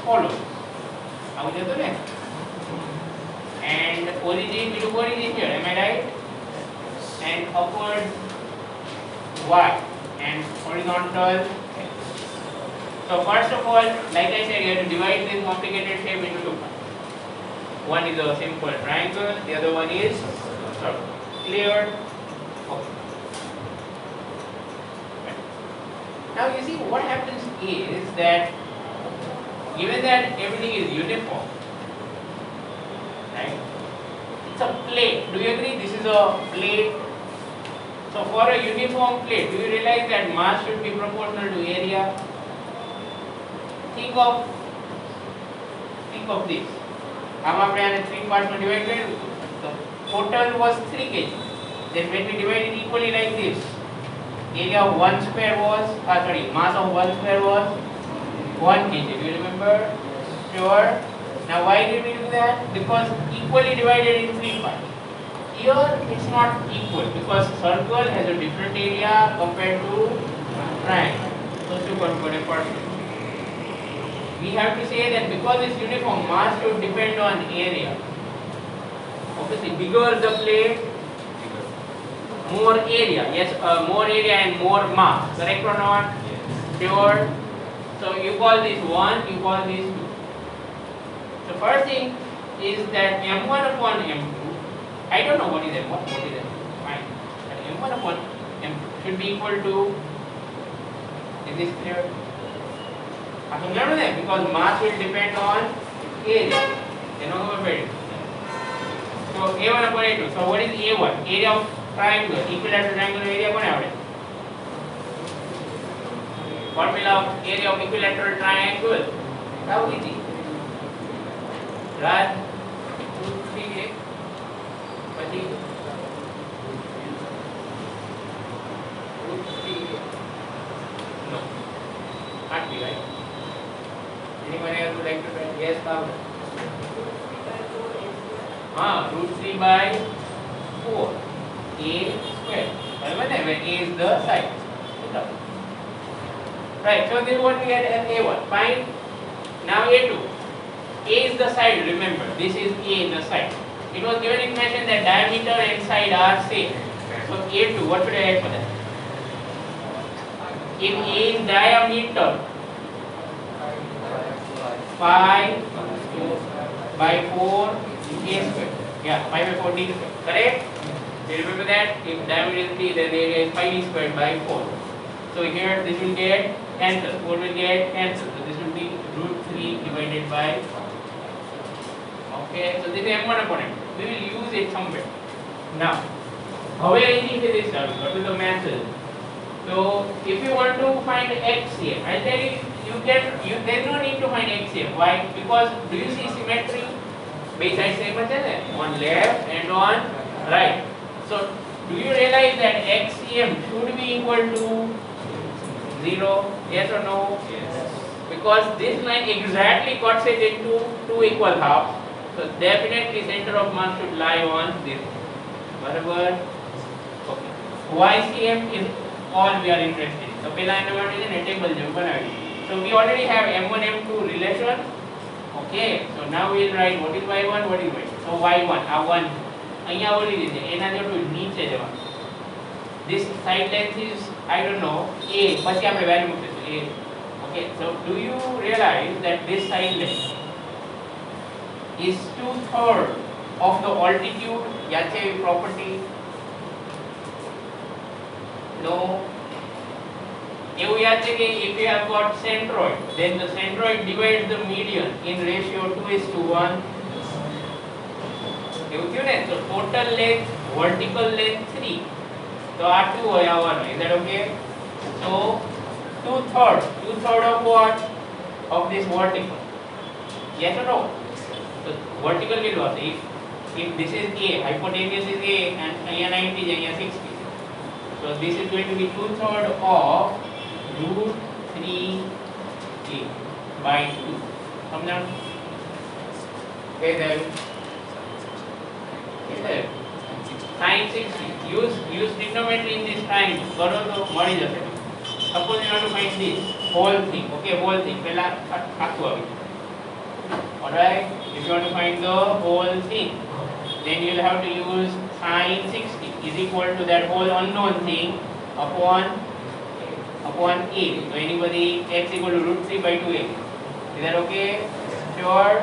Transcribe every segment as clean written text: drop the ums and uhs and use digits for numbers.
follows. આવું જતો ને. And origin here, am I right? And upward y and horizontal x. So first of all, like I said, you have to divide this complicated shape into two parts. One is a simple triangle, the other one is circle. Clear? Okay. Now you see what happens is that given that everything is uniform, right? It's a plate. Do you agree? This is a plate. So for a uniform plate, do you realize that mass should be proportional to area? Think of this. हम अपने आने 3 parts में divide करें. So total was 3 kg. Then when we divide it equally like this, area of 1 square was, mass of 1 square was 1 kg. Do you remember? Sure. Now why did we do that? Because equally divided in 3 parts. Here it's not equal because circle has a different area compared to triangle. So to convert a person, we have to say that because it's uniform, mass should depend on area. Obviously, bigger the plate, more area. Yes, more area and more mass. Correct or not? Yes. Sure. So you call this 1, you call this 2. The first thing is that m1 upon m2. I don't know what is m1, what is m2. Fine. But m1 upon m2 should be equal to. Is this clear? Because mass will depend on area. You know what it is. So a1 upon a2. So what is a1? Area of triangle. Equilateral triangle area what is it? Formula of area of equilateral triangle. How easy? Raj, 2, 3, 8. Pati. No. Can't be right. Anyone else would like to try? Yes, Pablo. √3 by 4. A square. When A is the side. Right, so this is what we had as A1. Fine. Now A2. A is the side, remember. This is A in the side. It was given information that diameter and side are same. So A2, what should I add for that? If A is diameter, 5 by 4 A square. Yeah, 5 by 4 D square. Correct? Do you remember that? If diameter is 3, then the area is 5 D squared by 4. So here this will get cancelled. 4 will get cancelled. So this will be √3 divided by. Okay, so this is m1 upon m2. We will use it somewhere. Now, how will I need this term? What is the method? So, if you want to find HCF, I tell you, there's no need to find HCF. Why? Because do you see symmetry? Base side same as on left and on right. So, do you realize that HCM should be equal to 0? Yes or no? Yes. Because this line exactly cuts it into 2 equal halves. So definitely center of mass should lie on this. Whatever. Okay. YCM is all we are interested in. So pehla એને માટે છે ને table જેવું બનાવી. So we already have m1 m2 relation. Okay. So now we will write what is y1, what is y2. So y1 આ 1 અહીંયા ઓલી રીતે એના જેટલું નીચે જવાનું. This side length is I don't know a પછી આપણે વેલ્યુ મૂકીશું a. Okay. So do you realize that this side length is 2/3 of the altitude? याद છે એવી property? No. એવું યાદ છે કે if you have got centroid, then the centroid divides the median in ratio 2:1. એવું થયું ને? So total length, vertical length 3. So આ 2 હોય આ 1. Is that okay? So 2/3 of what? Of this vertical. Yes or no? So vertical કેટલું હશે? If this is A, hypotenuse is A and અહીંયા 90 છે અહીંયા 60. So this is going to be 2/3 of √3A by 2. સમજાણું? કે સાહેબ? કે સાહેબ? sin 60. Use trigonometry in this triangle. કરો તો મળી જશે. Suppose you want to find this whole thing. Okay, whole thing. પહેલા આખું આવી. Alright, if you want to find the whole thing, then you will have to use sine 60 is equal to that whole unknown thing upon a. So anybody x equal to root 3 by 2a. Is that okay? Sure.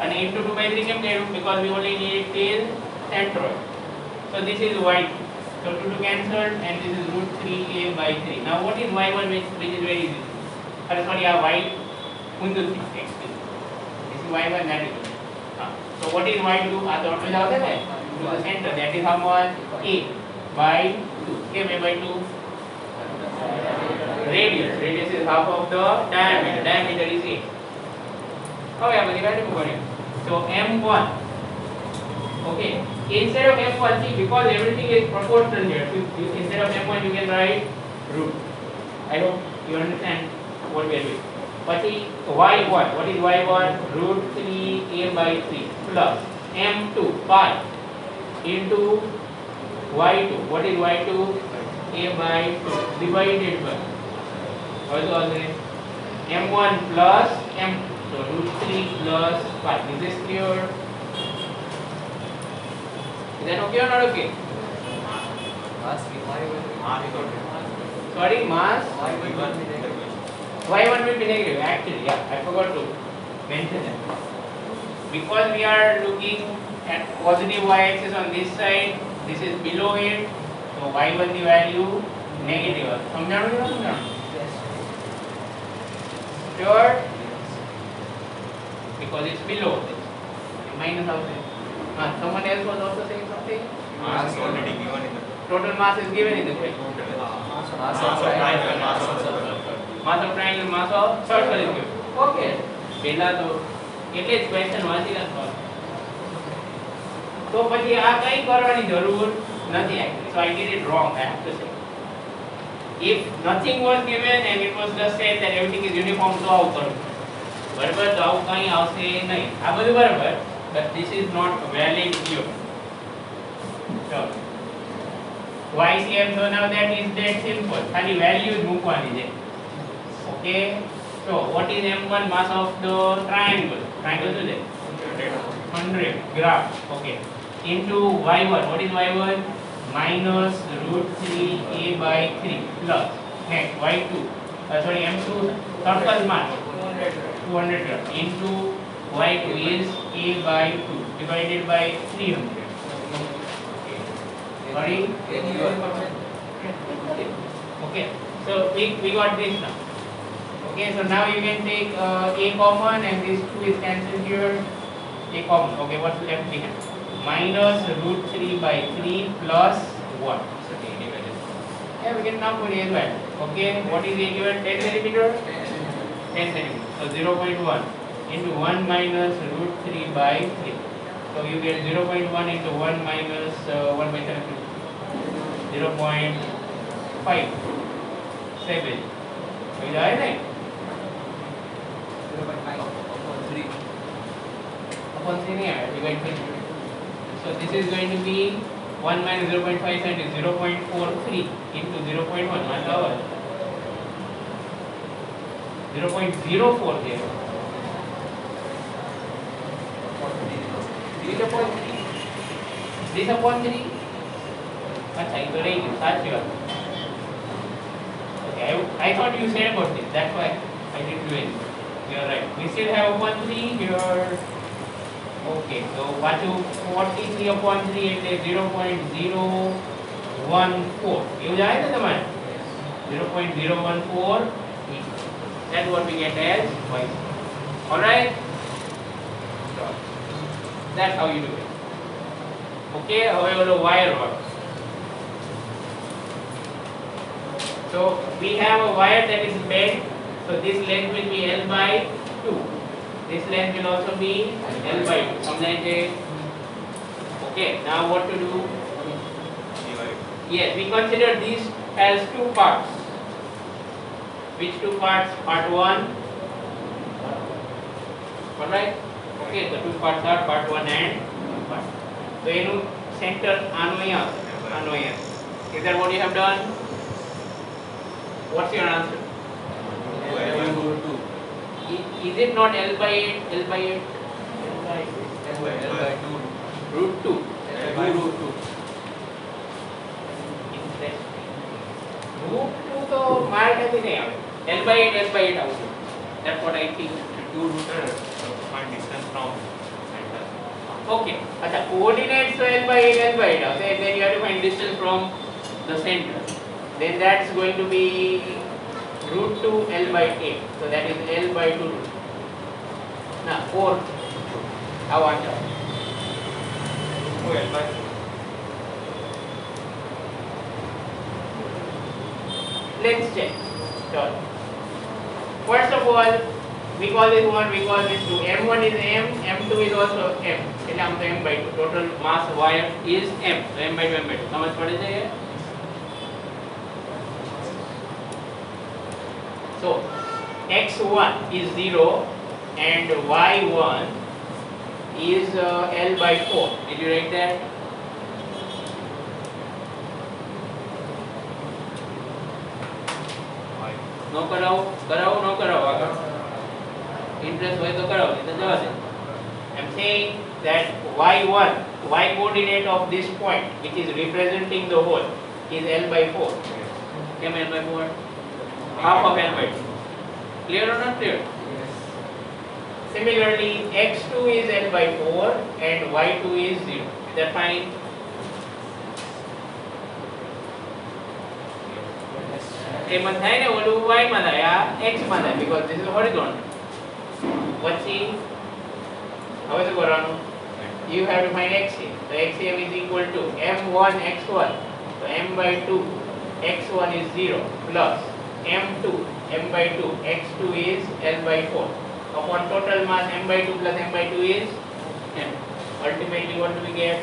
And into 2 by 3 came because we only need it till centroid. So this is y2. So 2 cancelled and this is root 3a by 3. Now what is y1 which is very easy? Sorry, y undu 3 x. This is y1 that is. So what is y2? तो auto जाओगे ना to the center, that is how much? a by 2. K by 2. Radius is half of the diameter. Diameter is 8. હવે આ બધી value મૂકવાની. So m1. Okay. Instead of m1, see, because everything is proportional here, instead of m1 you can write root. I hope you understand what we are doing. પછી y1, what is y1? Root 3a by 3 plus m2 pi into y2, what is y2? a by 2 divided by also m1 plus m2, so root 3 plus 5. Is this clear? Is that okay or not okay? Sorry, mass y1 will be negative. Actually, yeah, I forgot to mention that. Because we are looking at positive y-axis on this side, this is below it, so y1 the value negative. समझाओ कि नहीं समझाओ? Sure? Because it's below this. Minus out there. Someone else was also saying something? Mass is already given in the Total mass is given in the question. mass of triangle, mass of circle. Mass of triangle, mass of circle is given. Okay. પહેલા તો એટલે જ question વાંચી રાખો. તો પછી આ કઈ કરવાની જરૂર નથી actually. So I did it wrong, I have to say. If nothing was given and it was just said that everything is uniform, તો આવું કરવું. બરાબર, તો આવું કઈ આવશે નહીં. આ બધું બરાબર, but this is not valid here. So YCM, so now that is that simple. ખાલી values મૂકવાની છે. Okay. So what is m1 mass of the triangle? Triangle શું છે? 100 graph. Okay. Into y1. What is y1? Minus root 3a by 3 plus next y2. Sorry, m2 circle mass 200 graph into y2 is a by 2 divided by 300. Sorry. Okay. So we got this now. Okay, so now you can take a common and this 2 is cancelled here. A common. Okay, what's left behind? Minus root 3 by 3 plus 1. Yeah, we can now put a as well. Okay, what is a given? 10 centimeter? 10 centimeter. So 0.1 into 1 minus root 3 by 3. So you get 0.1 into 1 minus 1 by 7. 0.57. So is that right? 0.3 divide by 3. So this is going to be 1 minus 0.57 is 0.43 into 0.1. What hour? 0.04 there. 0.3. This upon 3. अच्छा ये तो नहीं साची बात. Okay, I thought you said about this. That's why I didn't do it. You're right. We still have 1.3 here. Okay, so what to 43 upon 3 એટલે 0.014. એવું જાય ને તમારે 0.014. That's what we get as y. Alright? So, that's how you do it. Okay, હવે ઓલો wire work. So we have a wire that is bent. So this length will be L by 2. This length will also be L by 2. समझाएंगे? Okay. Now what to do? Yes, we consider these as two parts. Which two parts? Part 1. Alright? Okay. The two parts are part 1 and part 2. So you know center આનો અહીંયા આનો અહીંયા. Is that what you have done? What's your answer? Is it not L by 8? L by 8? L by L by 2. root 2. L by root 2. Interesting. Root 2 तो मार कैसे नहीं आवे? L by 8 out. That's what I think. 2 root 2. Find distance from center. Okay. अच्छा coordinates so L by 8 out. Then you have to find distance from the center. Then that's going to be root 2 L by 8. So that is L by 2 root. Now 4. I want to. 2 L by 4. Let's check. Sure. First of all, we call this 1, we call this 2. M1 is M, M2 is also M. એટલે આમ તો M by 2. Total mass wire is M. So M by 2, M by 2. समझ पड़े છે? So X1 is 0 and Y1 is L by 4. Did you write that? No कराओ no कराओ આગળ interest હોય તો કરાવો નહીં તો જવા દે. I'm saying that y1, y coordinate of this point which is representing the hole is L by 4. Came L by 4? Half of L by 2. Clear or not clear? Yes. Similarly, x2 is L by 4 and y2 is 0. Is that fine? એમાં થાય ને ઓલું y માં થાય આ x માં થાય because this is horizontal. પછી હવે શું કરવાનું? You have to find xm. So xm is equal to m1 x1. So m by 2 x1 is 0 plus m2 m by 2 x2 is L by 4 upon total mass m by 2 plus m by 2 is m. Ultimately what do we get?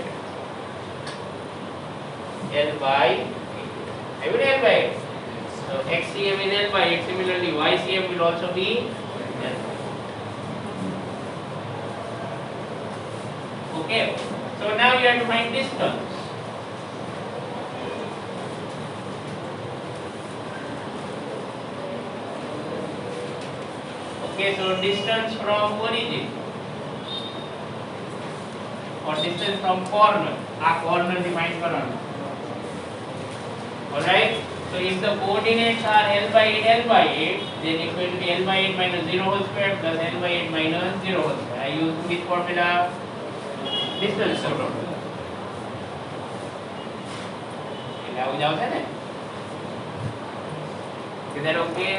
L by 8. I will L by 8. So xcm is L by 8. Similarly ycm will also be L. Okay. So now you have to find distance. Okay, so distance from origin or distance from corner. Corner define करना. Alright. So if the coordinates are L by 8, L by 8, then it will be L by 8 minus 0 whole square plus L by 8 minus 0 whole square. I use this formula. Distance એટલે આવું જાવ છે ને? Is that okay?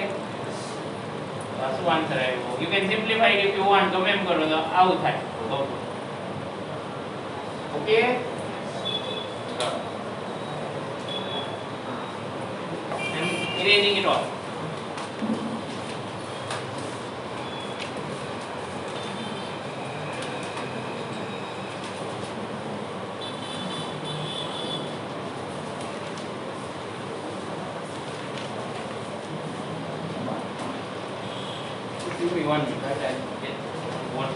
શું answer આવ્યો? You can simplify it if you want. ગમે એમ કરો તો આવું થાય. Okay? I'm erasing it off. Give me 1 minute. I'll get one.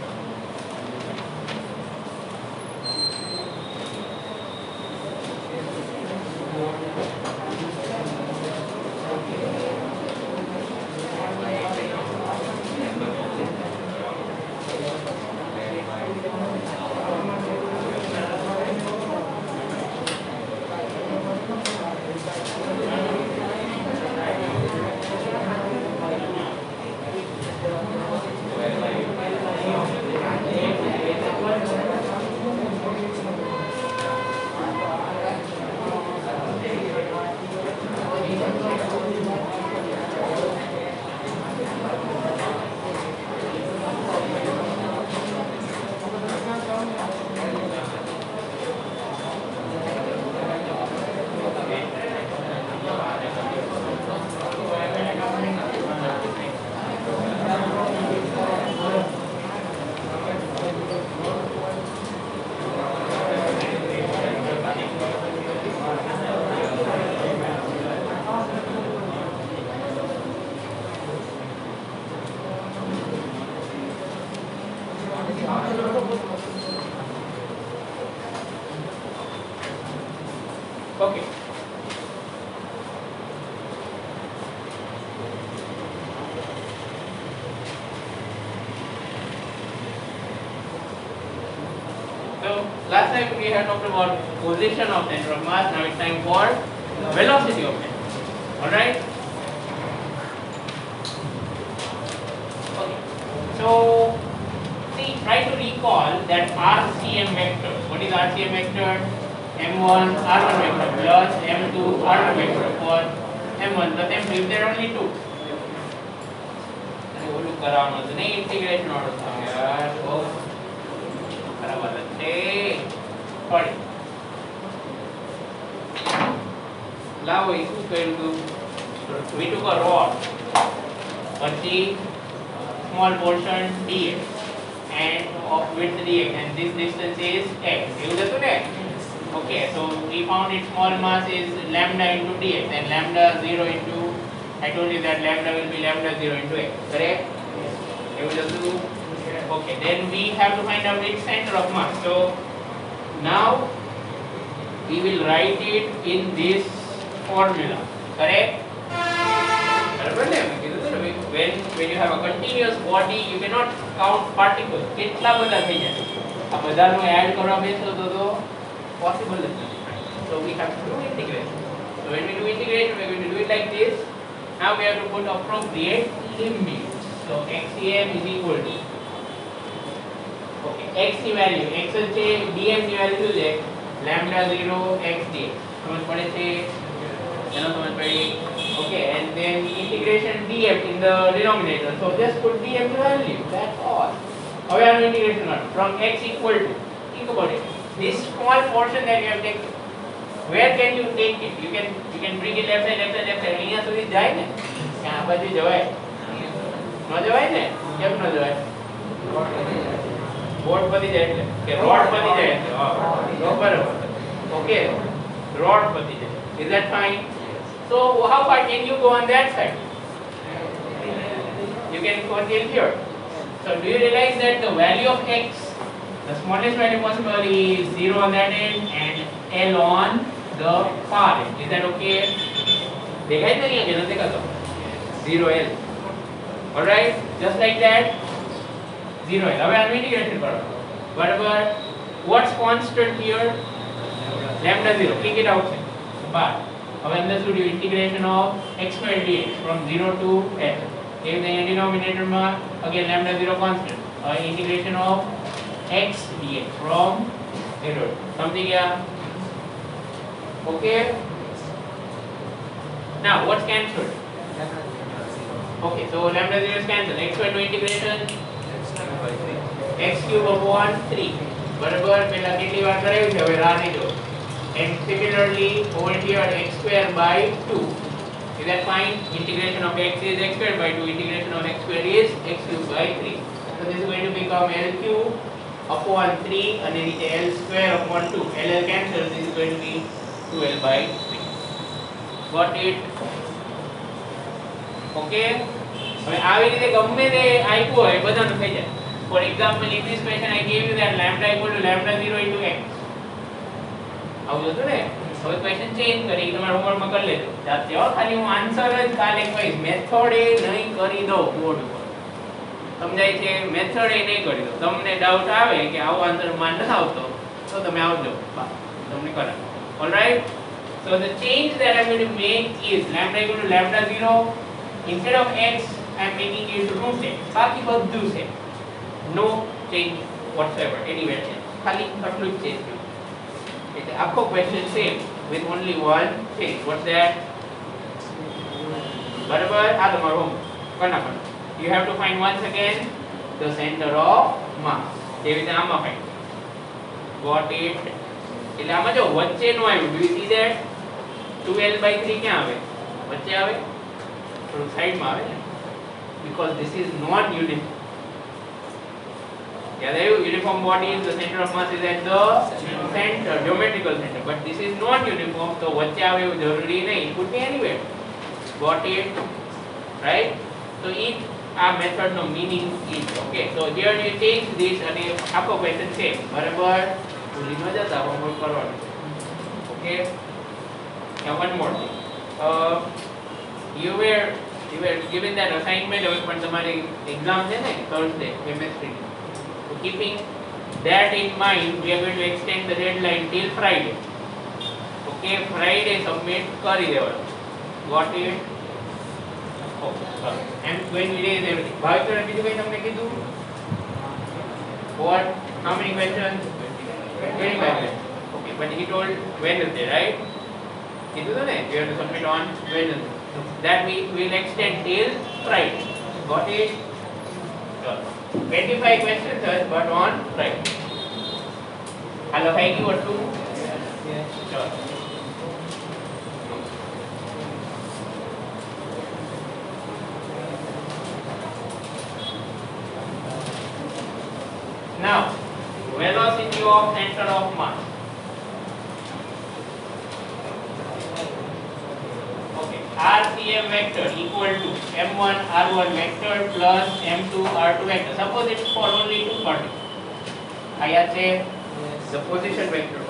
Okay. So last time we had talked about position of center of mass. Now it's time for velocity of center. All right. Okay. So see, try to recall that RCM vector. What is RCM vector? M1 R1 vector plus M2 R2 vector for M1 plus M2 if there are only two. ઓલું કરાવવાનું છે નહીં integration વાળું કામ યાર બહુ ખરાબ હાલત છે સોરી લાવો એ શું કર્યું હતું we took a rod પછી small portion dx and of width dx and this distance is x એવું જ હતું ને okay so we found its small mass is lambda into dx and lambda 0 into I told you that lambda will be lambda 0 into x, correct? Yes. Okay, then we have to find out its center of mass. So now we will write it in this formula, correct? When you have a continuous body, you cannot count particles. કેટલા બધા થઈ જાય આ બધાનું add કરવા બેસો તો possible નથી. So we have to do integration. So when we do integration, we are going to do it like this. Now we have to put appropriate limits. So xcm is equal to okay x ની value x છે dm ની value શું છે lambda 0 x dx સમજ પડે છે એનો સમજ પડી okay and then integration dm in the denominator so just put dm value that's all હવે આનું integration from x equal to think about it this small portion that you have taken where can you take it you can bring it left side અહીંયા સુધી જાય ને આ બાજુ જવાય ન જવાય ને કેમ ન જવાય બોર્ડ પતી જાય એટલે કે રોડ પતી જાય એટલે હા બરાબર ઓકે રોડ પતી જાય is that fine so how far can you go on that side you can go till here so do you realize that the value of x the smallest value possible is 0 on that end and L on the far end is that okay દેખાય ને અહીંયા કે નથી દેખાતો 0L alright just like that 0L હવે આનું integration કરો બરાબર what's constant here lambda 0 click it out but હવે અંદર શું થયું integration of x squared dx from 0 to L એ રીતે denominator માં again lambda 0 constant integration of x dx from 0 સમજી ગયા okay now what's cancelled okay so lambda 0 is cancelled x square to integration x cube upon 3 બરાબર પહેલા કેટલી વાર કરાવ્યું છે હવે રાહ નહીં જો and similarly over here x square by 2 is that fine integration of x is x square by 2 integration of x square is x cube by 3 so this is going to become L cube upon 3 and then it's L square upon 2 L cancels this is going to be 2L by 3 got it okay હવે આવી રીતે ગમે તે આપ્યું હોય બધાનું થઈ જાય for example in this question I gave you that lambda equal to lambda 0 into x આવું હતું ને હવે ક્વેશ્ચન ચેન્જ કરી તમારા હોમવર્કમાં કરી લેજો જાતે હો ખાલી હું આન્સર જ કાલે કહીશ મેથડ એ નહીં કરી દો બોર્ડ ઉપર સમજાય છે મેથડ એ નહીં કરી દો તમને ડાઉટ આવે કે આવો આન્સર માં ન આવતો તો તમે આવજો તમને કરાવ alright so the change that I'm going to make is lambda equal to lambda 0 instead of x I'm making it root x બાકી બધું છે no change whatsoever anywhere change ખાલી આટલું જ change થયું એટલે આખો question same with only one change what's that બરાબર આ તમારો હોમવર્ક કરના you have to find once again the center of mass જેવી રીતે આમાં find got it એટલે આમાં જો વચ્ચે નો આવ્યું do you see that 2L by 3 ક્યાં આવે વચ્ચે આવે થોડું સાઈડમાં આવે ને because this is non uniform yeah the uniform body is the center of mass is at the center geometrical center but this is non uniform so વચ્ચે આવે એવું જરૂરી નહીં it could be anywhere got it right so if our method no meaning is okay so here you change this અને આખો question same બરાબર ભૂલી ન જતા હોમવર્ક કરવાનું okay now one more thing you were given that assignment હવે પણ તમારી exam છે ને Thursday chemistry so keeping that in mind, we are going to extend the deadline till Friday. Okay, Friday submit કરી દેવાનું. Got it? Oh, sorry. I'm going to erase everything. Bhavik sir બીજું કઈ તમને કીધું? What? How many questions? 25 questions. Okay, but he told Wednesday, right? કીધું તો ને, you have to submit on Wednesday. That we will extend till Friday. Got it? Sure. 25 questions, sir, but on Friday. Hello, thank you or two? Yes. Sure. Now, velocity of center of mass. Okay, RCM vector equal to M1 R1 vector plus M2 R2 vector. Suppose it's for only two particles. I say the position vector.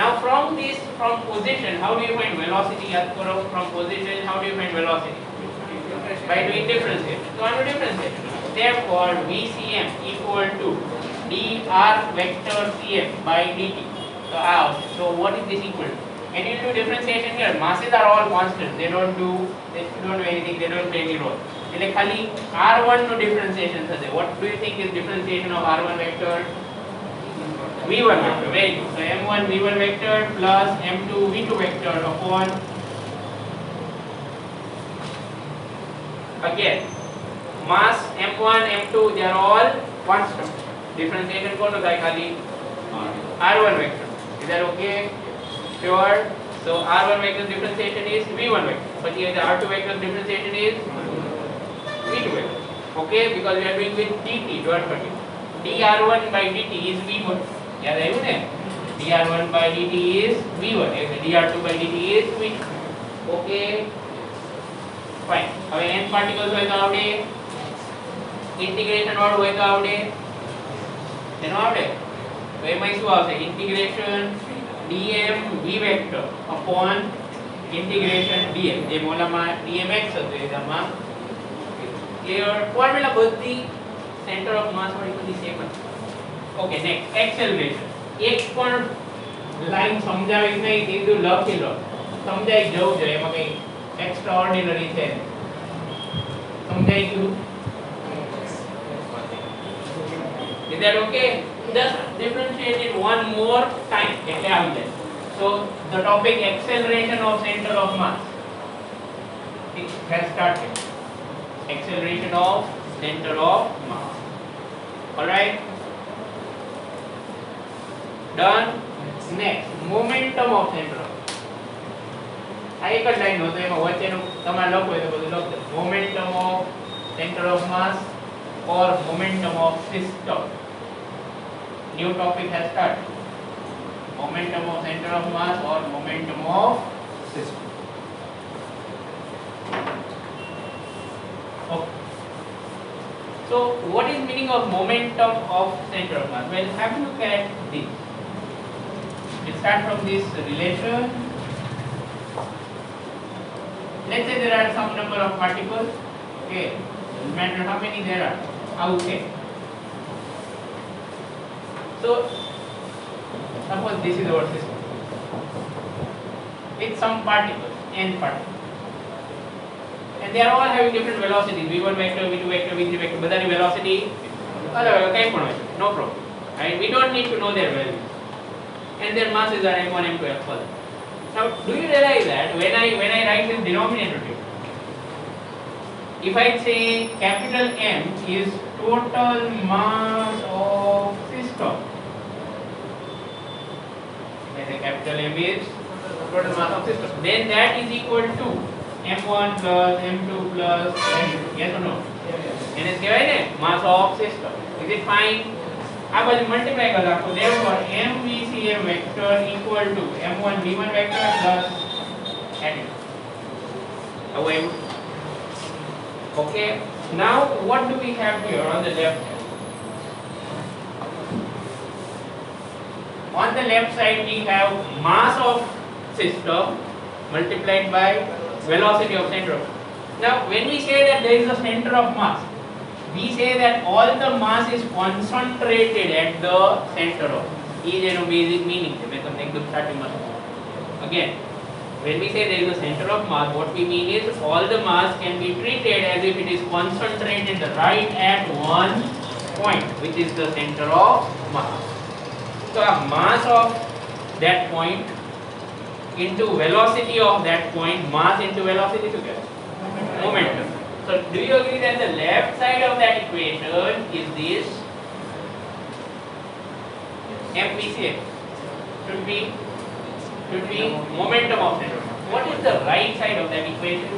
Now from this, from position, how do you find velocity? From position, how do you find velocity? By doing differentiation. So I do differentiation. Therefore, VCM equal to dr vector cm by dt. So what is this equal to? Can you do differentiation here? Masses are all constant. They don't do anything. They don't play any role. એટલે ખાલી r1 નો differentiation થશે. What do you think is differentiation of r1 vector? v1 vector. Very good. So m1 v1 vector plus m2 v2 vector upon, again, mass m1 m2, they are all constant. Differentiation કોનો થાય ખાલી r1 vector. Is that okay? Sure. So r1 vector differentiation is v1 vector. But here the r2 vector differentiation is v2 vector. Okay, because we are doing with dt. Don't forget. dr1 by dt is v1. યાદ આવ્યું ને? dr1 by dt is v1. dr2 by dt is v2. Okay. Fine. હવે n particles હોય તો આવડે. Integration વાળું હોય તો આવડે. એનો આવડે. તો એમાં શું આવશે? Integration dm v vector upon integration dm. જે મોલામાં dmx હતું એમાં clear. ફોર્મ્યુલા બધી સેન્ટર ઓફ માસ વાળી બધી સેમ જ. Okay, next acceleration. એક પણ લાઈન સમજાવી નહીં, સીધું લખી લો. સમજાઈ જવું જોઈએ, એમાં કઈ એક્સ્ટ્રા ઓર્ડિનરી છે. સમજાઈ ગયું? Is that okay? Just differentiate it one more time. So the topic acceleration of center of mass, it has started. Acceleration of center of mass. All right. Done. Next, momentum of center of mass. આ એક જ line હતો, એમાં વચ્ચેનું તમારે લખવું હોય તો બધું લખજો. Momentum of center of mass or momentum of system. New topic has started. Momentum of center of mass or momentum of system. Okay. So what is meaning of momentum of center of mass? Well, have a look at this. Let's start from this relation. Let's say there are some number of particles. Okay, no matter how many there are. Okay. So suppose this is our system. With some particles, n particles, and they are all having different velocities. v1 vector, v2 vector, v3 vector. બધાની velocity અલગ અલગ કંઈ પણ હોય, no problem. Right? We don't need to know their values, and their masses are m1, m2, m4. Now, do you realize that when I write this denominator here, if I say capital M is total mass of system, I say capital M is total mass of system, then that is equal to m1 plus m2 plus m2. Yes or no? એને કહેવાય ને mass of system. Is it fine? આ બાજુ multiply કરી નાખો. Therefore mvcm vector equal to m1 v1 vector plus n2. હવે okay, now what do we have here on the left side? On the left side we have mass of system multiplied by velocity of center of mass. Now when we say that there is a center of mass, we say that all the mass is concentrated at the center of. Is એનો basic meaning છે. મેં તમને એકદમ સ્ટાર્ટિંગમાં again, when we say there is a center of mass, what we mean is all the mass can be treated as if it is concentrated right at one point, which is the center of mass. So a mass of that point into velocity of that point, mass into velocity together, momentum. So do you agree that the left side of that equation is this MPCF? Should be momentum of center. What is the right side of that equation?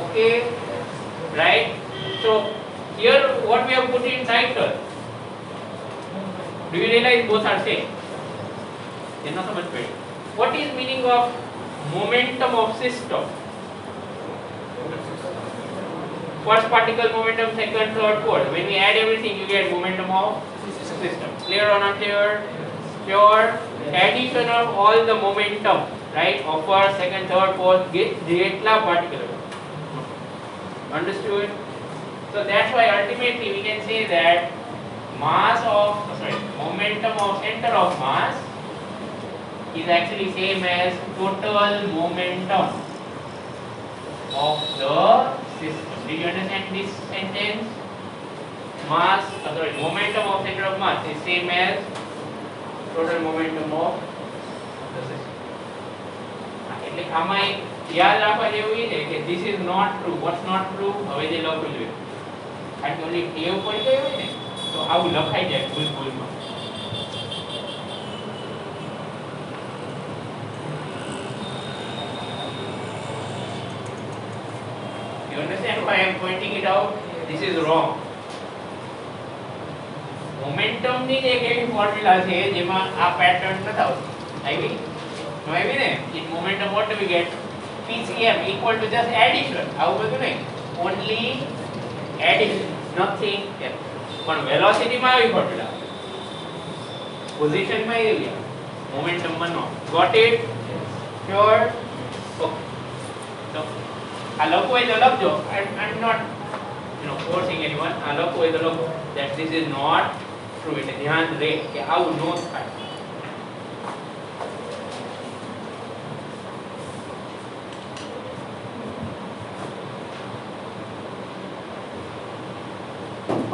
Okay, right? So here what we have put in title. Do you realize both are same? Not so much better. What is meaning of momentum of system? First particle momentum, second, third, fourth. When we add everything, you get momentum of system. Clear or not clear? Sure. Addition of all the momentum, right? Of first, second, third, fourth, get particle. Understood? So that's why ultimately we can say that momentum of center of mass is actually same as total momentum of the system. Did you understand this sentence? Momentum of center of mass is same as total momentum of the system. એટલે આમાં યાદ રાખવા જેવું એ છે કે this is not true. What's not true? હવે જે લખેલું છે કારણ કે ઓલી ટેવ પડી ગઈ હોય ને તો આવું લખાઈ જાય ભૂલમાં. You understand why I am pointing it out? This is wrong. Momentum ની એક એવી ફોર્મ્યુલા છે જેમાં આ પેટર્ન નથી આવતી. આવી? નો આવી ને? In momentum what do we get? PCM equal to just addition. આવું બધું નહીં. Only addition, nothing else. પણ velocity માં આવી ફોર્મ્યુલા. Position માં એવી. Momentum માં નો. Got it? Sure? Okay. So I love way the love job. I'm not forcing anyone. I love way the love that this is not true. It is ध्यान दे कि આવું નો થાય.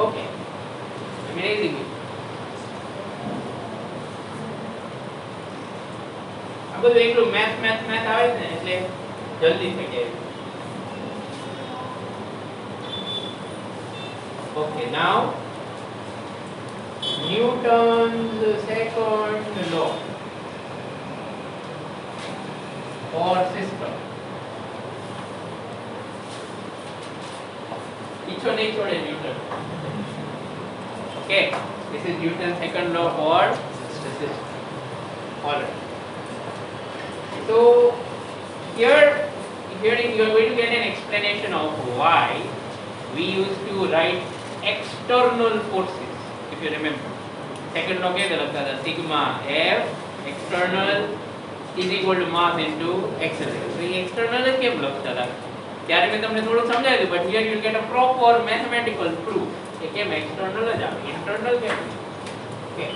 Okay. Amazing. આ બધું એકલું મેથ આવે ને એટલે જલ્દી થઈ જાય. Okay, now Newton's second law for system. Each one Newton. Okay, this is Newton's second law for the system. Alright. So here you are going to get an explanation of why we used to write external forces, if you remember. Second law क्या लगता था? Sigma F external is equal to mass into acceleration. So ये external क्या लगता था? ત્યારે મેં તમને થોડું સમજાવી દીધું, but here you will get a proper mathematical proof. કે કેમ external જ આવે, internal કેમ? Okay.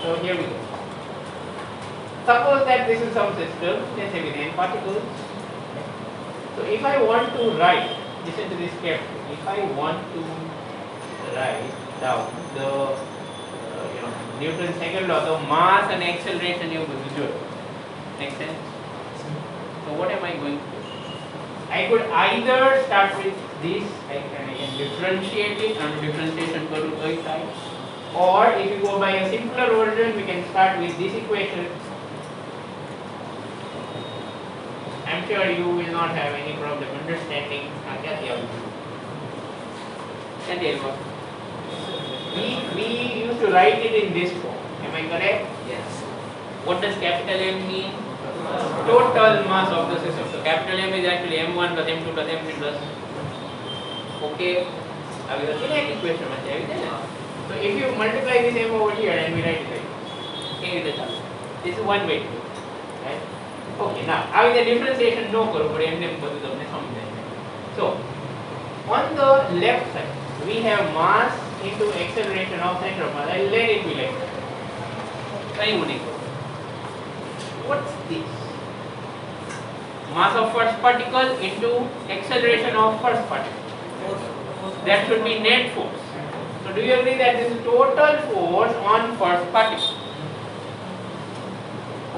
So here we go. Suppose that this is some system, let's say with n particles. So if I want to write, listen to this carefully. If I want to write down the Newton's second law, the mass and acceleration you will. Make sense? So what am I going to do? I could either start with this, I can differentiate it and differentiation go to both sides, or if you go by a simpler version, we can start with this equation. I'm sure you will not have any problem understanding. We used to write it in this form. Am I correct? Yes. What does capital M mean? Total mass of the system. So capital M is actually M1 plus M2 plus M3 plus. Okay. Now the next equation. So if you multiply this M over here and we write it like this is one way to do it, right? Okay, now આવી રીતે differentiation ન કરવું પડે એમને બધું તમને સમજાય. So on the left side we have mass into acceleration of center of mass. I'll let it be like that. કઈ હું નહીં કરું. What's this? Mass of first particle into acceleration of first particle. That should be net force. So do you agree that this is total force on first particle?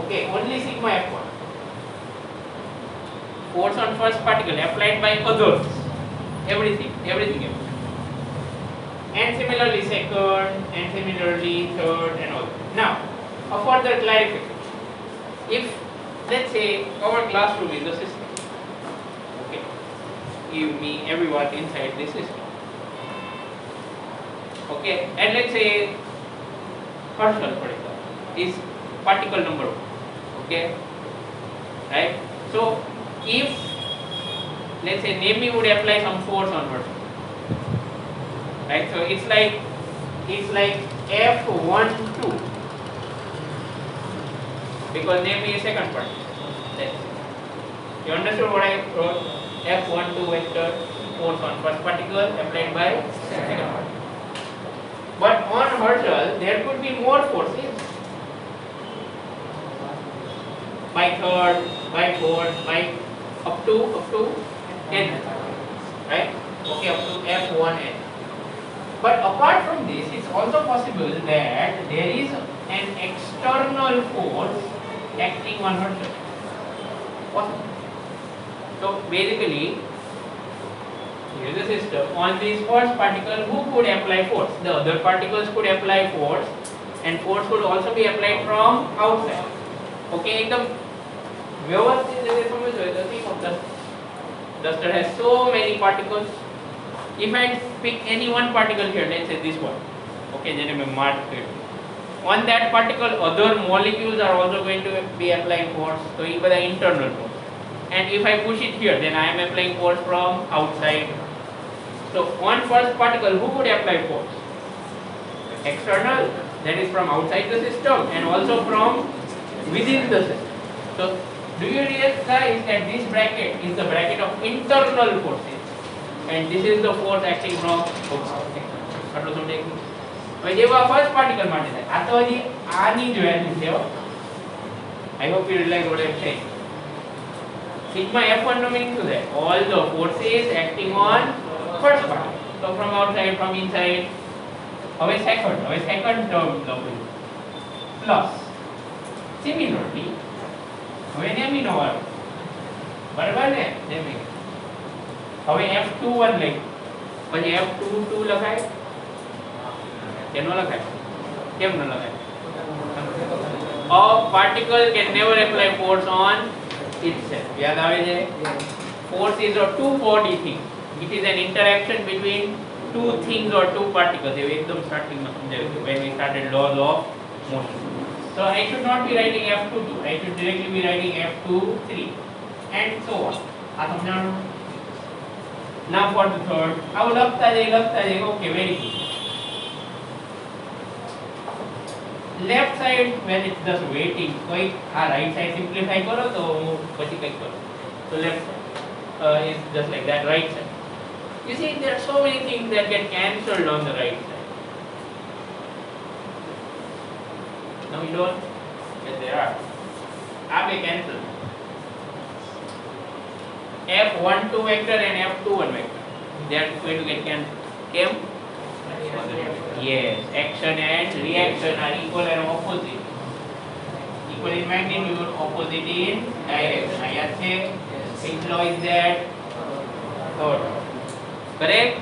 Okay, only sigma F1. Force on first particle applied by others. Everything. And similarly second, and similarly third, and all. Now, a further clarification. If let's say our classroom is a system, okay, you, me, everyone inside this system, okay, and let's say Herschel, for example, is particle number 1, okay, right? So if let's say Nemi would apply some force on Herschel, right? So it's like F12, because Nemi is second particle. You understood what I wrote? F12 vector force on first particle applied by second particle. But on Herschel there could be more forces. By third, by fourth, by up to n, right? Okay, up to F1n. But apart from this, it's also possible that there is an external force acting on Herschel. Possible. So basically, here is a system. On this first particle, who could apply force? The other particles could apply force, and force could also be applied from outside. Okay, एकदम व्यवस्थित રીતે સમજો તો think of duster. Duster has so many particles. If I pick any one particle here, let's say this one, okay, જેને મેં mark કર્યું. On that particle, other molecules are also going to be applying force. So ये બધા internal force. And if I push it here, then I am applying force from outside. So on first particle, who would apply force? External, that is from outside the system, and also from within the system. So do you realize that this bracket is the bracket of internal forces, and this is the force acting from outside. આટલું સમજાઈ ગયું? હવે જેવા first particle માટે થાય, આ તો હજી આની જ વેલ્યુ છે. I hope you realize what I'm saying. Sigma F1 no meaning to that all the forces acting on first particle. So from outside, from inside. હવે second term લખું plus similarly હવે નેમીનો વાળો બરાબર ને નેમી હવે F21 લઈ પછી F22 લખાય કે ન લખાય કેમ ન લખાય a particle can never apply force on itself. याद आवे છે force is a two body thing. It is an interaction between two things or two particles. ये एकदम starting में समझाया when we started laws of motion. So I should not be writing F22. I should directly be writing F23 and so on. આ સમજાણું. Now for the third, આવું લખતા જાય. Okay, very good. Left side when it's just waiting, कोई right side simplify करो तो પછી કઈ કરો. So left is just like that, right side. You see, there are so many things that get cancelled on the right side. No, you don't? Yes, there are. आप ये cancel. F12 vector and F21 vector, they are going to get cancelled. કેમ? Yes, action and reaction are equal and opposite. Equal in magnitude, opposite in direction. याद છે? Which law is that? Third. Correct?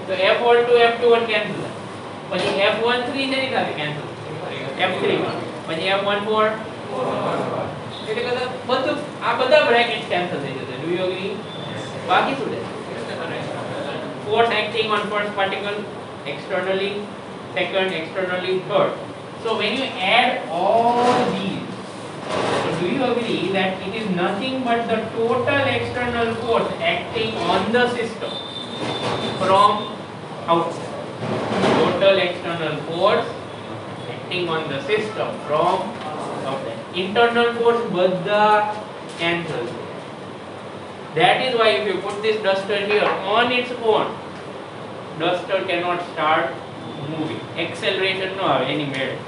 So F12, F21 cancel. પછી F13 જેની સાથે cancel. F3 પછી F14. એટલે કે બધું આ બધા brackets cancel થઈ જશે. Do you agree? બાકી શું છે? Force acting on first particle externally, second externally, third. So when you add all these, so do you agree that it is nothing but the total external force acting on the system from outside? Total external force acting on the system from outside. Internal force બધા cancels. That is why if you put this duster here on its own, duster cannot start moving. Acceleration no have any merit.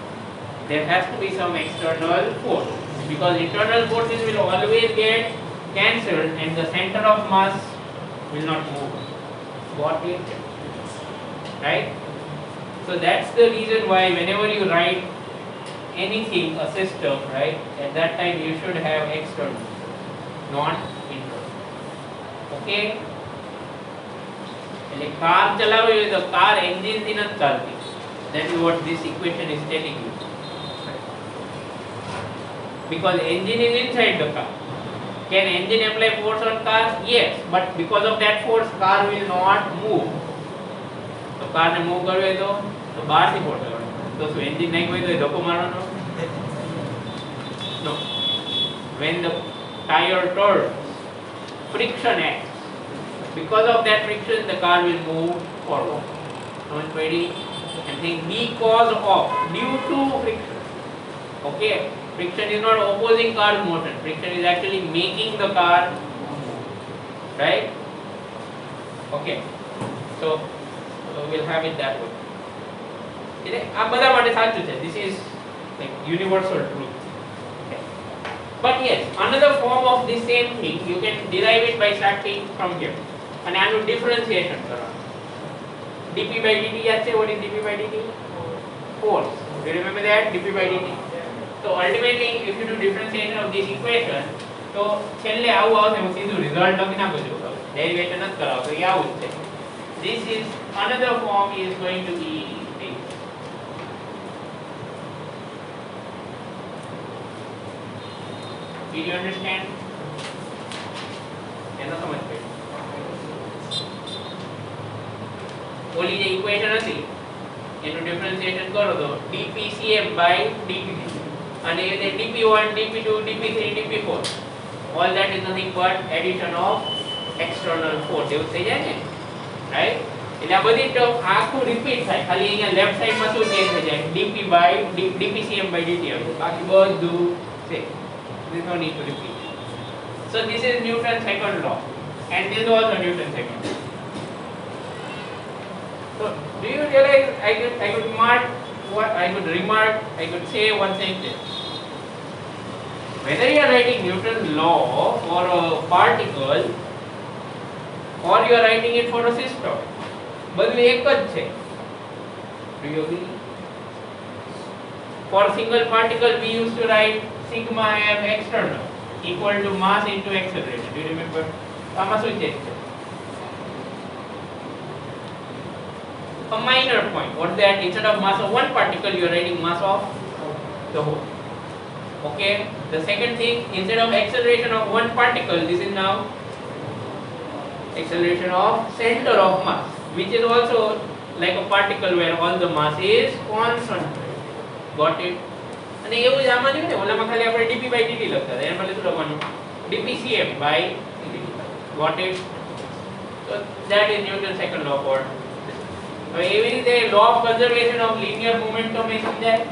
There has to be some external force, because internal forces will always get cancelled and the center of mass will not move. Got it? Right? So that's the reason why whenever you write anything, a system, right, at that time you should have external, not internal. Okay? એટલે car ચલાવવી હોય તો car engine થી નથી ચાલતી. That is what this equation is telling you. Because engine is inside the car. Can engine apply force on car? Yes, but because of that force, car will not move. So car ने move करवे तो बाहर से force करવાનો. तो શું engine નહીં હોય તો ધક્કો મારવાનો? No. When the tire turns, friction acts. Because of that friction, the car will move forward. Don't worry. And think because of, due to friction. Okay. Friction is not opposing car's motion. Friction is actually making the car move. Right? Okay. So we'll have it that way. આ બધા માટે સાચું છે. This is like universal truth. Okay. But yes, another form of the same thing, you can derive it by starting from here. And આનું differentiation કરવાનું. dp by dt યાદ છે? What is dp by dt? Force. Do you remember that? dp by dt. So ultimately, if you do differentiation of this equation, તો છેલ્લે આવું આવશે. હું સીધું રિઝલ્ટ લખી નાખું છું. ડેરિવેશન નથી કરાવતો. એ આવું જ છે. This is another form is going to be this. Did you understand? એનો સમજ પડી? ઓલી જે ઇક્વેશન હતી એનું ડિફરન્શિએશન કરો તો dpcm by dp અને એ dp1 dp2 dp3 dp4 all that is nothing but addition of external force એવું થઈ જાય ને, રાઈટ? એટલે આ બધી ટર્મ આખું રિપીટ થાય, ખાલી અહીંયા લેફ્ટ સાઈડમાં શું ચેન્જ થઈ જાય? dp by dpcm by dt આવે, બાકી બધું same. There is no need to repeat. So this is Newton's second law, and this is also Newton's second law. So do you realize I could mark what I could remark, I could say one sentence. Whether you are writing Newton's law for a particle or you are writing it for a system, બધું એક જ છે. Do you agree? For single particle we used to write sigma m external equal to mass into acceleration. Do you remember? આમાં શું છે? A minor point. What that? Instead of mass of one particle, you are writing mass of the whole. Okay. The second thing, instead of acceleration of one particle, this is now acceleration of center of mass, which is also like a particle where all the mass is concentrated. Got it? અને એવું જ આમાં જોયું ને, ઓલામાં ખાલી આપણે dp by dt લખતા હતા, એમાં શું લખવાનું? dpcm by dt. Got it? So that is Newton's second law for. હવે એવી રીતે law of conservation of linear momentum એ સમજાય.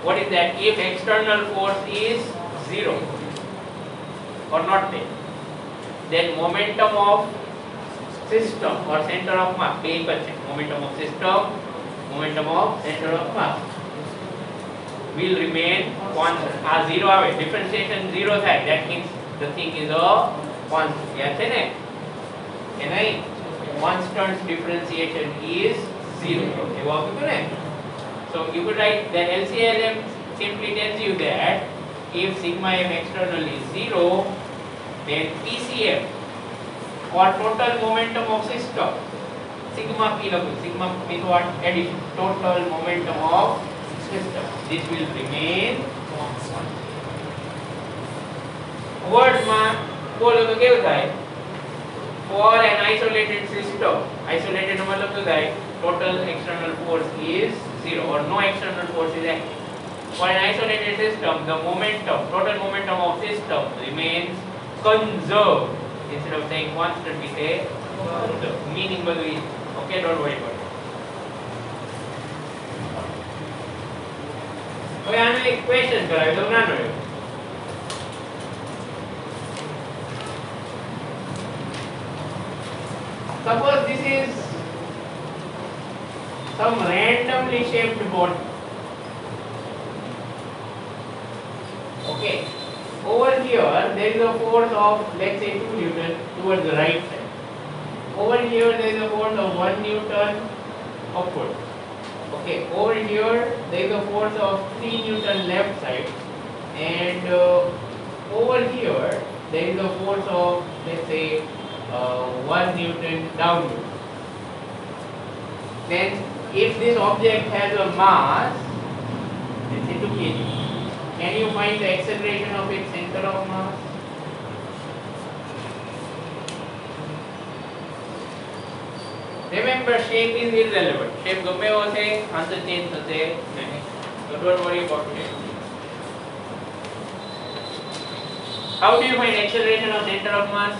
What is that? If external force is 0 or not there, then momentum of system or center of mass, બે એક જ છે. Momentum of system, momentum of center of mass will remain constant. આ 0 આવે, differentiation 0 થાય, that means the thing is a constant. યાદ છે ને? કે નહીં? Constant differentiation is 0. એવું આવતું હતું ને? So you could write the LCLM simply tells you that if sigma m external is 0, then PCM or total momentum of system, sigma p લખું, sigma means what? Addition, total momentum of system, this will remain constant. Word માં બોલો તો કેવું થાય? For an isolated system, isolated નો મતલબ શું થાય? Total external force is 0 or no external force is acting. For an isolated system, the momentum, total momentum of system remains conserved. Instead of saying constant, we say conserved. Meaning બધું is. Okay, don't worry about it. હવે આનો એક question કરાવી દઉં નાનો એવો. Suppose this is some randomly shaped body. Okay. Over here there is a force of, let's say, 2 Newton towards the right side. Over here there is a force of 1 Newton upward. Okay. Over here there is a force of 3 Newton left side, and over here there is a force of, let's say, 1 Newton downward. Then if this object has a mass, let's say 2 kg, can you find the acceleration of its center of mass? Remember, shape is irrelevant. Shape ગમે એવો છે, answer change થશે નહીં. So don't worry about shape. How do you find acceleration of center of mass?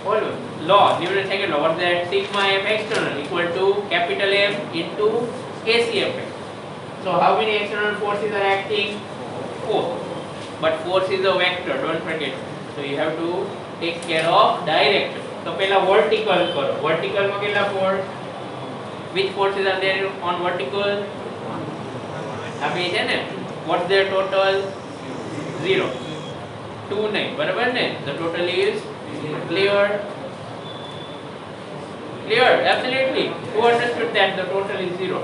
Always. Law, Newton's second law. What's that? Sigma f external equal to capital M into ACFX. So how many external forces are acting? 4. But force is a vector, don't forget. So you have to take care of direction. So પહેલા vertical કરો. Vertical માં કેટલા force? Which forces are there on vertical? આ બે છે ને. What's their total? 0. 2 નહીં, બરાબર ને? The total is clear. Clear, absolutely. Who understood that the total is 0?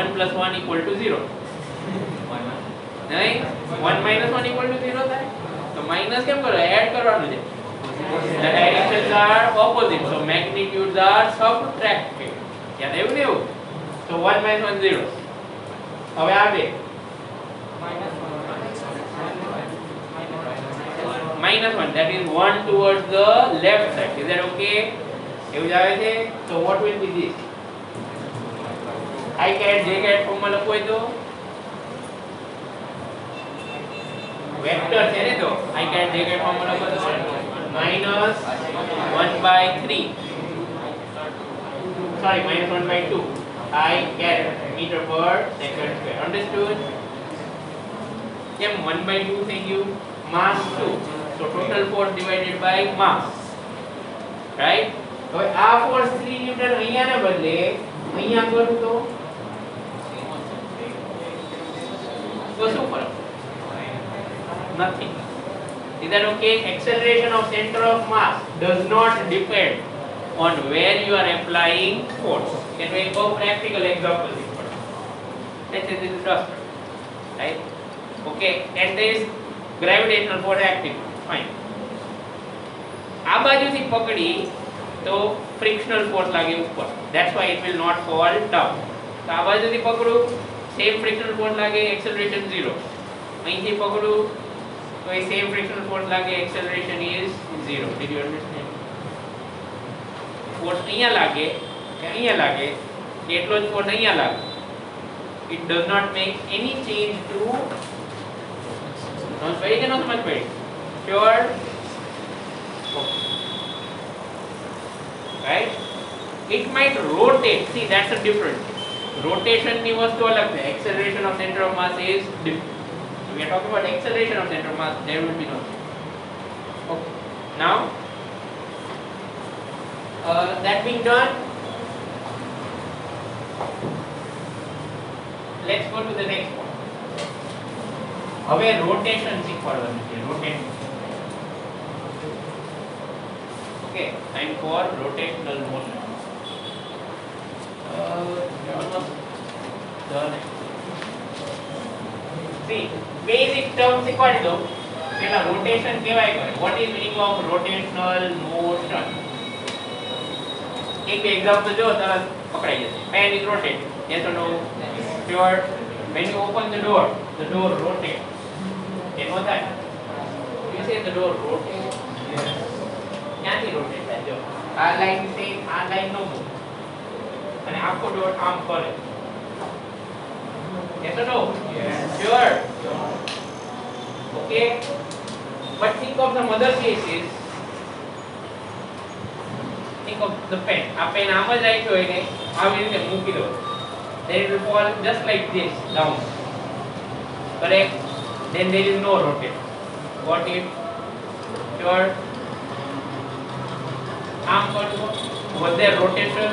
1 plus 1 equal to 0. नहीं? 1 minus 1 equal to 0 થાય? તો minus કેમ કરો? Add કરવાનું છે. The directions are opposite, so magnitudes are subtracted. યાદ આવ્યું ને એવું? So 1 minus 1 0. હવે આ બે minus 1, that is 1 towards the left side. Is that okay? એવું જ આવે છે. So what will be this? I cat j cat ફોર્મમાં લખો હોય તો વેક્ટર છે ને, તો I cat j cat ફોર્મમાં લખો તો minus 1 by 3, sorry, minus 1 by 2 I cat meter per second square. Understood? કેમ 1 by 2 થઈ ગયું? Mass 2. So total force divided by mass. Right? હવે આ force 3 ન્યૂટન અહીંયાને બદલે અહીંયા કરું તો શું ફરક? Nothing. Is that okay? Acceleration of center of mass does not depend on where you are applying force. Can we go practical example? Let's say this is duster, right? Okay, and there is gravitational force acting. Fine. આ બાજુથી પકડી તો frictional force લાગે ઉપર. That's why it will not fall down. તો આ બાજુથી પકડું, same frictional force લાગે, acceleration 0. અહીંથી પકડું તો એ same frictional force લાગે, acceleration is 0. Did you understand? Force અહીંયા લાગે કે અહીંયા લાગે, એટલો જ force અહીંયા લાગે. It does not make any change to. समझ पड़ी कि ना समझ पड़ी? Sure? Okay. Right? It might rotate. See, that's a difference. Rotation ની વસ્તુ અલગ છે. Acceleration of center of mass is different. So we are talking about acceleration of center of mass. There will be no change. Okay. Now, that being done, let's go to the next one. હવે rotation શીખવાડવાનું છે. Rotation. Okay, time for rotational motion. Almost done. See, basic term શીખવાડી દો. પહેલા rotation કહેવાય કરે. What is meaning of rotational motion? એક example જો તરત પકડાઈ જશે. Pen is rotating. Yes or no? Sure. When you open the door rotates. You know that? You say the door rotates. Yes. ક્યાંથી રોટેટ થાય? જો આ લાઈન છે, આ લાઈન નો મૂવ અને આખો ડોટ આમ ફરે. Yes or no? Yes. Sure. Okay. But think of some other cases. Think of the pen. આ પેન આમ જ રાખ્યો હોય ને આવી રીતે મૂકી દો. Then it will fall just like this down. Correct? Then there is no rotation. Got it? Sure. આમ કરતો. Was there rotation?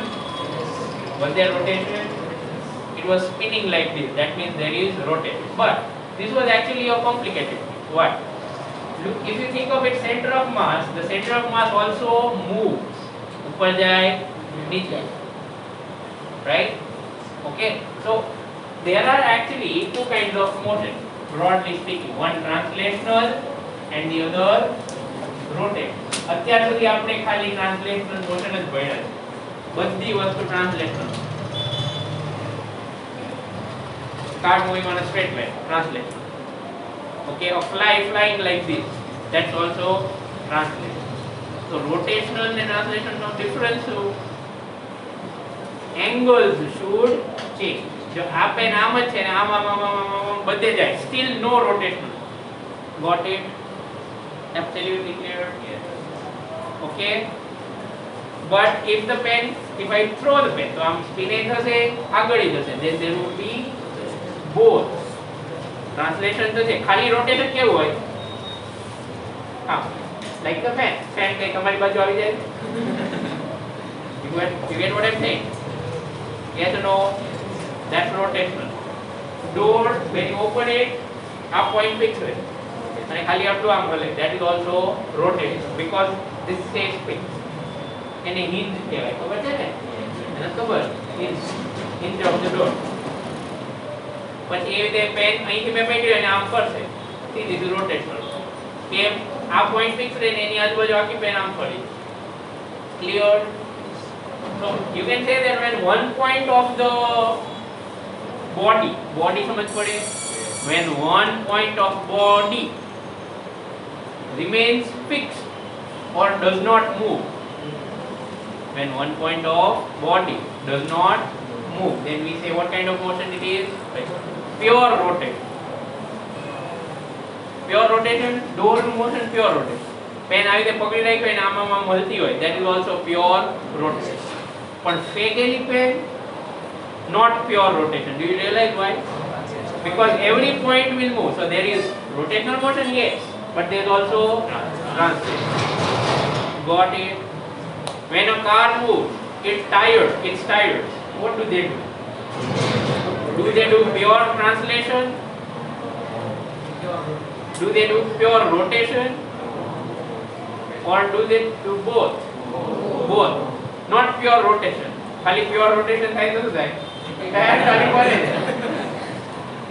Was there rotation? It was spinning like this. That means there is rotation. But this was actually a complicated thing. Why? Look, if you think of its center of mass, the center of mass also moves. ऊपर जाए, नीचे. Right? Okay. So there are actually two kinds of motion, broadly speaking. One translational and the other rotating. અત્યાર સુધી આપણે ખાલી translational motion જ ભણ્યા છે. બધી વસ્તુ translational. car moving on a straight line, translation. Okay, a fly flying like this, that's also translation. So rotational and translation no difference. So angles should change. જો આ પેન આમ જ છે ને આમ બધે જાય, still no rotational. Got it? Absolutely clear? Yes. Okay. But if the pen, if I throw the pen, so આમ spinning થશે, આગળ જશે, then there would be both. Translation તો છે, ખાલી rotation કેવું હોય? હા, like the pen. Pen કઈ તમારી બાજુ આવી જાય? You get what I'm saying? Yes or no? That's rotational. Door, when you open it, up point fixed હોય. અને ખાલી આટલું આમ હલે. That is also rotational because this stays fixed. એને hinge કહેવાય, ખબર છે ને? એને ખબર? Hinge of the door. પછી એ રીતે પેન અહીંથી મેં મેળવી અને આમ ફરશે. See, this is rotational. કેમ? આ પોઈન્ટ ફિક્સ રહીને એની આજુબાજુ આખી પેન આમ ફરી. Clear? So you can say that when one point of the body સમજ પડે? When one point of body remains fixed or does not move, when one point of body does not move, then we say what kind of motion it is? Pure rotation. Pure rotation, door motion, pure rotation. Pen આવી રીતે પકડી રાખી હોય ને આમ હલતી હોય, that is also pure rotation. પણ ફેગેલી pen not pure rotation. Do you realize why? Because every point will move. So there is rotational motion, yes, but there is also translation. Got it? When a car moves, it's tired. What do? Do they do pure translation? Do they do pure rotation? Or do they do both? Both. Not pure rotation. खाली pure rotation થાય તો થાય.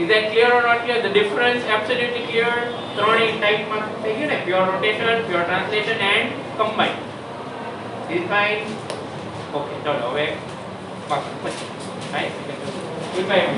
Is that clear or not clear? The difference absolutely clear. ત્રણેય ટાઈપમાં થઈ ગયું ને, pure rotation, pure translation and combined. Is fine? Okay, ચલો હવે પાછું પછી. Right? Goodbye.